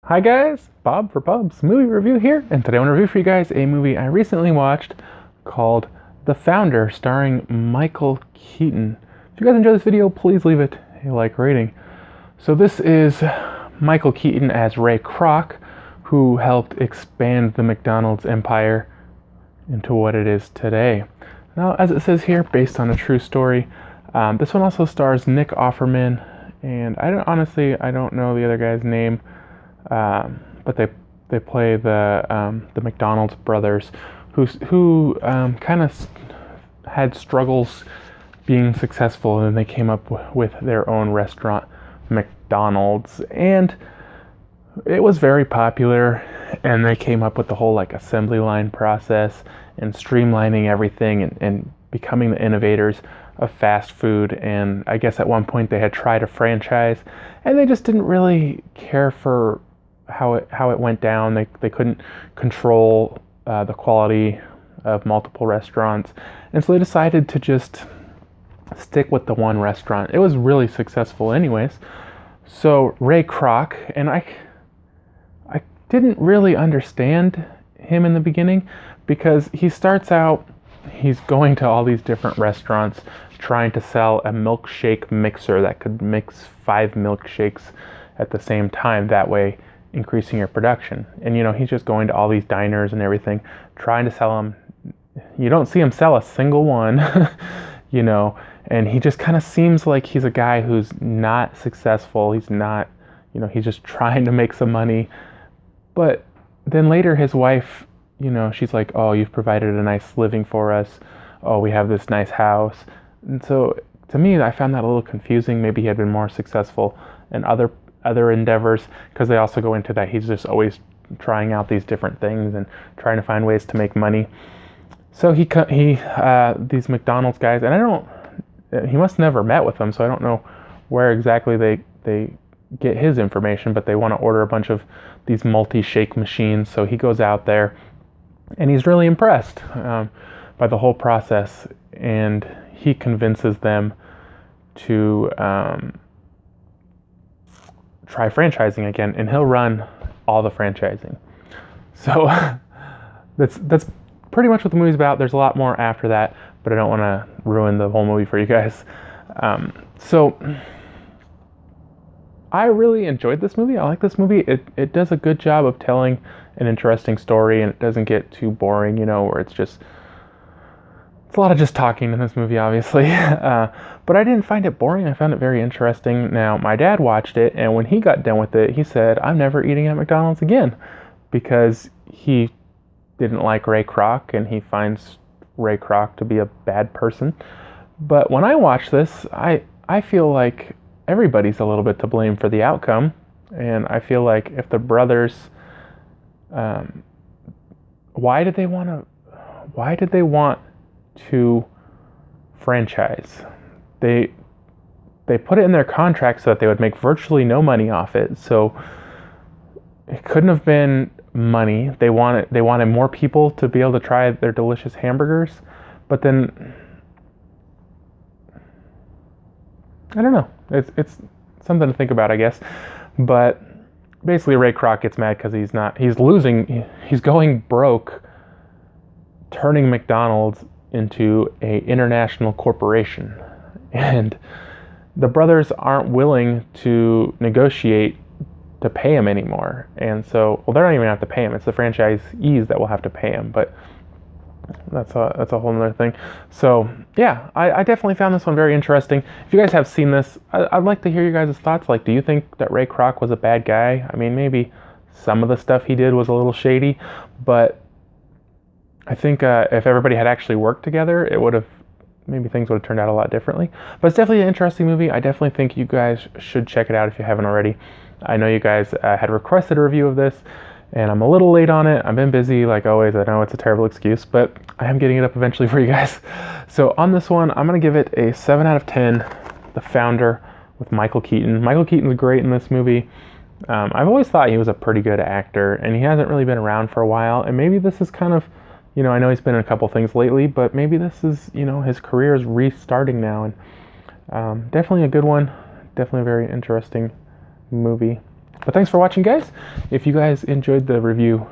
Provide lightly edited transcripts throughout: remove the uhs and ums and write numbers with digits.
Hi guys, Bob for Bub's Movie Review here, and today I want to review for you guys a movie I recently watched called The Founder, starring Michael Keaton. If you guys enjoy this video, please leave it a like rating. So this is Michael Keaton as Ray Kroc, who helped expand the McDonald's empire into what it is today. Now, as it says here, based on a true story, this one also stars Nick Offerman, and I don't know the other guy's name. But they play the McDonald's brothers, who kind of had struggles being successful, and they came up with their own restaurant, McDonald's, and it was very popular. And they came up with the whole assembly line process and streamlining everything and becoming the innovators of fast food. And I guess at one point they had tried a franchise, and they just didn't really care for how it went down. They couldn't control the quality of multiple restaurants, and so they decided to just stick with the one restaurant. It was really successful anyways. So Ray Kroc, and I didn't really understand him in the beginning, because he starts out, he's going to all these different restaurants trying to sell a milkshake mixer that could mix 5 milkshakes at the same time, that way increasing your production. And he's just going to all these diners and everything, trying to sell them. You don't see him sell a single one. And he just kind of seems like he's a guy who's not successful. He's not, he's just trying to make some money. But then later his wife, she's like, oh, you've provided a nice living for us. Oh, we have this nice house. And so to me, I found that a little confusing. Maybe he had been more successful in other endeavors, because they also go into that he's just always trying out these different things and trying to find ways to make money. So he these McDonald's guys, and he must never met with them, so I don't know where exactly they get his information, but they want to order a bunch of these multi-shake machines. So he goes out there, and he's really impressed by the whole process, and he convinces them to try franchising again, and he'll run all the franchising. So that's pretty much what the movie's about. There's a lot more after that, but I don't want to ruin the whole movie for you guys. So I really enjoyed this movie. I like this movie. It does a good job of telling an interesting story, and it doesn't get too boring, where it's a lot of just talking in this movie, obviously. But I didn't find it boring. I found it very interesting. Now, my dad watched it, and when he got done with it, he said, I'm never eating at McDonald's again, because he didn't like Ray Kroc, and he finds Ray Kroc to be a bad person. But when I watch this, I feel like everybody's a little bit to blame for the outcome. And I feel like if the brothers, why did they want to franchise? They put it in their contract so that they would make virtually no money off it. So it couldn't have been money. They wanted more people to be able to try their delicious hamburgers. But then I don't know. It's something to think about, I guess. But basically Ray Kroc gets mad because he's going broke, turning McDonald's into a international corporation, and the brothers aren't willing to negotiate to pay him anymore. And so, well, they're not even gonna have to pay him. It's the franchisees that will have to pay him. But that's a whole other thing. So yeah, I definitely found this one very interesting. If you guys have seen this, I'd like to hear you guys' thoughts. Do you think that Ray Kroc was a bad guy? I mean, maybe some of the stuff he did was a little shady, but I think if everybody had actually worked together, maybe things would have turned out a lot differently. But it's definitely an interesting movie. I definitely think you guys should check it out if you haven't already. I know you guys had requested a review of this, and I'm a little late on it. I've been busy like always. I know it's a terrible excuse, but I am getting it up eventually for you guys. So on this one, I'm going to give it a 7 out of 10, The Founder with Michael Keaton. Michael Keaton's great in this movie. I've always thought he was a pretty good actor, and he hasn't really been around for a while, and maybe this is kind of, I know he's been in a couple things lately, but maybe this is, his career is restarting now. And definitely a good one. Definitely a very interesting movie. But thanks for watching, guys. If you guys enjoyed the review,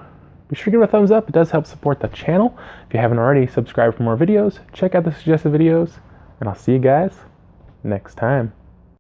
be sure to give it a thumbs up. It does help support the channel. If you haven't already, subscribe for more videos. Check out the suggested videos, and I'll see you guys next time.